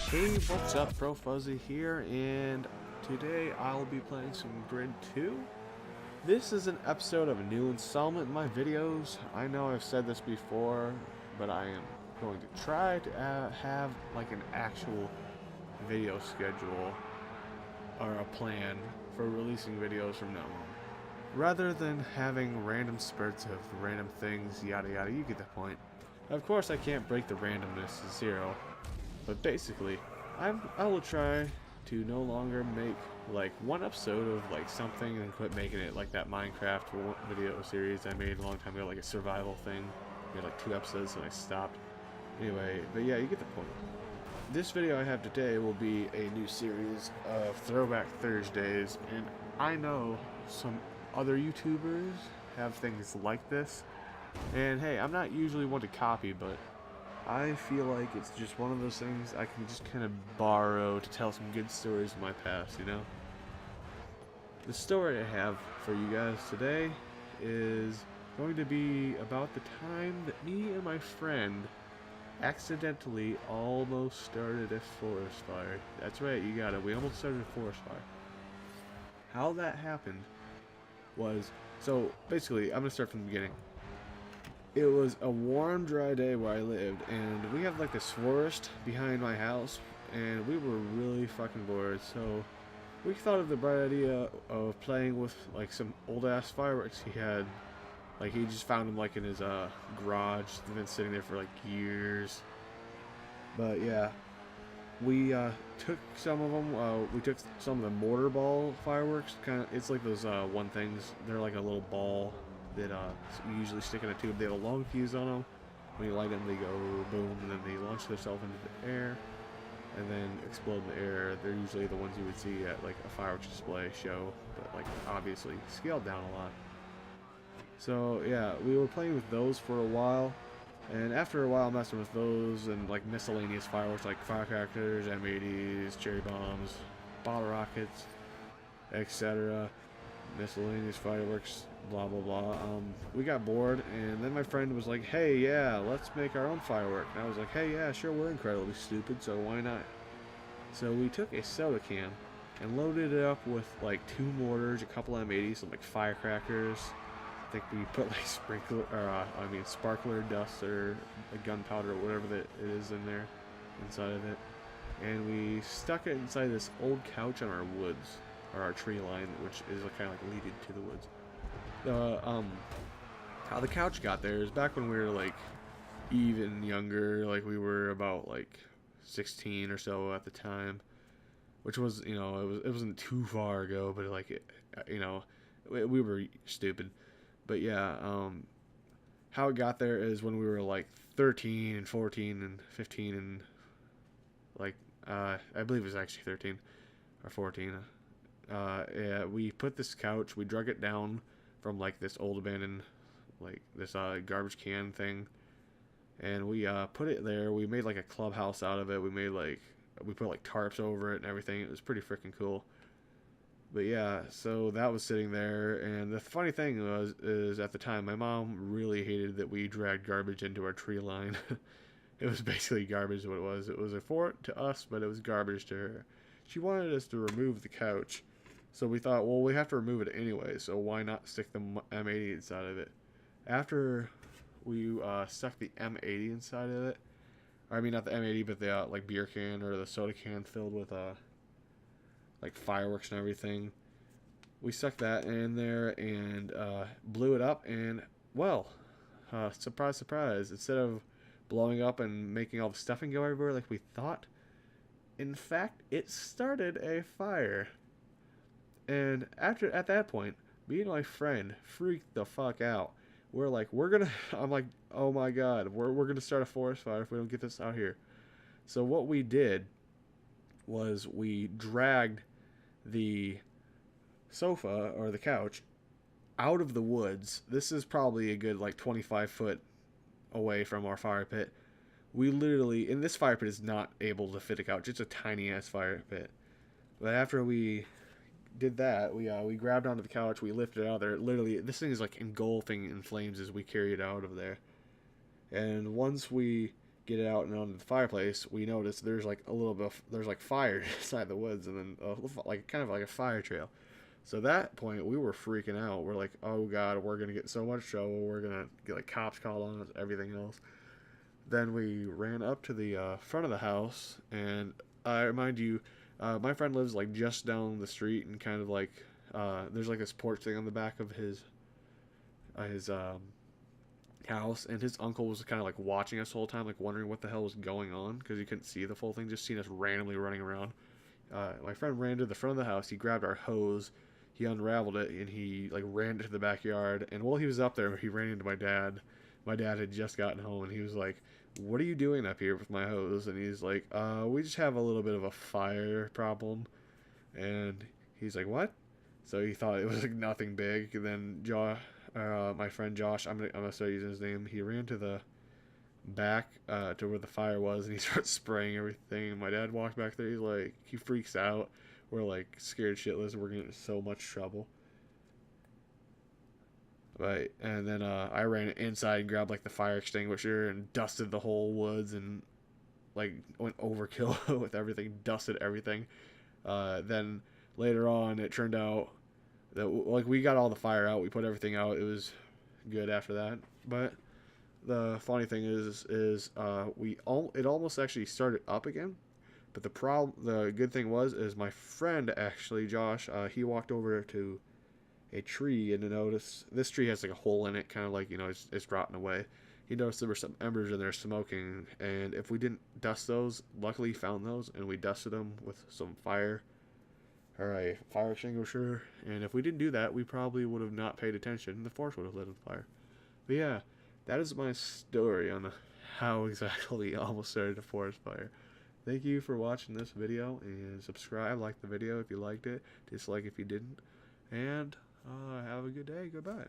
Hey, what's up? Pro Fuzzy here, and today I'll be playing some Grid 2. This is an episode of a new installment in my videos. I know I've said this before, but I am going to try to have like an actual video schedule or a plan for releasing videos from now on. Rather than having random spurts of random things, yada yada, you get the point. Of course, I can't break the randomness to zero. But basically, I will try to no longer make like one episode of like something and quit making it like that Minecraft video series I made a long time ago, like a survival thing. I made like 2 episodes and I stopped. Anyway, but yeah, you get the point. This video I have today will be a new series of Throwback Thursdays, and I know some other YouTubers have things like this. And hey, I'm not usually one to copy, but I feel like it's just one of those things I can just kind of borrow to tell some good stories of my past, you know? The story I have for you guys today is going to be about the time that me and my friend accidentally almost started a forest fire. That's right, you got it. We almost started a forest fire. How that happened was, so basically, I'm going to start from the beginning. It was a warm, dry day where I lived, and we have like this forest behind my house, and we were really fucking bored, so we thought of the bright idea of playing with like some old ass fireworks he had. Like, he just found them like in his garage. They've been sitting there for like years. But yeah, we took some of them. We took some of the mortar ball fireworks. It's like those one things. They're like a little ball that you usually stick in a tube. They have a long fuse on them. When you light them, they go boom, and then they launch themselves into the air and then explode in the air. They're usually the ones you would see at like a fireworks display show, but like obviously scaled down a lot. So yeah, we were playing with those for a while, and after a while messing with those and like miscellaneous fireworks like firecrackers, M80s, cherry bombs, bottle rockets, etc. Miscellaneous fireworks, blah blah blah. We got bored, and then my friend was like, "Hey, yeah, let's make our own firework." And I was like, "Hey, yeah, sure, we're incredibly stupid, so why not?" So we took a soda can and loaded it up with like 2 mortars, a couple M80s, some like firecrackers. I think we put like sparkler dust or like gunpowder or whatever that it is in there, inside of it, and we stuck it inside this old couch on our woods, or our tree line, which is kind of like leading to the woods. How the couch got there is back when we were like even younger, like we were about like 16 or so at the time, which was, you know, it wasn't too far ago, but like we were stupid. But yeah, how it got there is when we were like 13 and 14 and 15 and like I believe it was actually 13 or 14. Yeah, we put this couch, we drug it down from like this old abandoned, like this garbage can thing, and we put it there. We made like a clubhouse out of it. We put like tarps over it and everything. It was pretty freaking cool. But yeah, so that was sitting there, and the funny thing is at the time my mom really hated that we dragged garbage into our tree line. It was basically garbage. What it was a fort to us, but it was garbage to her. She wanted us to remove the couch. So we thought, well, we have to remove it anyway, so why not stick the M80 inside of it? After we stuck the M80 inside of it, or I mean not the M80, but the like beer can or the soda can filled with like fireworks and everything, we stuck that in there and blew it up, and well, surprise, surprise, instead of blowing up and making all the stuffing go everywhere like we thought, in fact, it started a fire. And at that point, me and my friend freaked the fuck out. I'm like, oh my god, we're gonna start a forest fire if we don't get this out here. So what we did was we dragged the sofa or the couch out of the woods. This is probably a good like 25 foot away from our fire pit. We literally, and this fire pit is not able to fit a couch. It's a tiny ass fire pit. But after we did that, we grabbed onto the couch, we lifted it out of there. Literally, this thing is like engulfing in flames as we carry it out of there. And once we get it out and onto the fireplace, we noticed there's like a little bit there's like fire inside the woods, and then like kind of like a fire trail. So at that point, we were freaking out. We're like, oh god, we're gonna get so much trouble. We're gonna get like cops called on us, everything else. Then we ran up to the front of the house, and I remind you, my friend lives like just down the street, and kind of like there's like this porch thing on the back of his house, and his uncle was kind of like watching us the whole time, like wondering what the hell was going on because he couldn't see the full thing, just seeing us randomly running around. My friend ran to the front of the house. He grabbed our hose, he unraveled it, and he like ran into the backyard. And while he was up there, he ran into my dad. My dad had just gotten home, and he was like, "What are you doing up here with my hose?" And he's like, "We just have a little bit of a fire problem." And he's like, "What?" So he thought it was like nothing big. And then my friend Josh, I'm gonna start using his name. He ran to the back to where the fire was, and he starts spraying everything. And my dad walked back there. He's like, he freaks out. We're like scared shitless. We're getting in so much trouble. Right, and then I ran inside and grabbed like the fire extinguisher and dusted the whole woods, and like went overkill with everything, dusted everything. Then later on, it turned out that like we got all the fire out. We put everything out. It was good after that. But the funny thing is it almost actually started up again. But the good thing is my friend actually, Josh, he walked over to a tree and noticed this tree has like a hole in it, kind of like, it's rotten away. He noticed there were some embers in there smoking, and if we didn't dust those, luckily he found those, and we dusted them with some fire or a fire extinguisher. And if we didn't do that, we probably would have not paid attention, and the forest would have lit on fire. But yeah, that is my story on how exactly almost started a forest fire. Thank you for watching this video, and subscribe, like the video if you liked it, dislike if you didn't, and have a good day. Goodbye.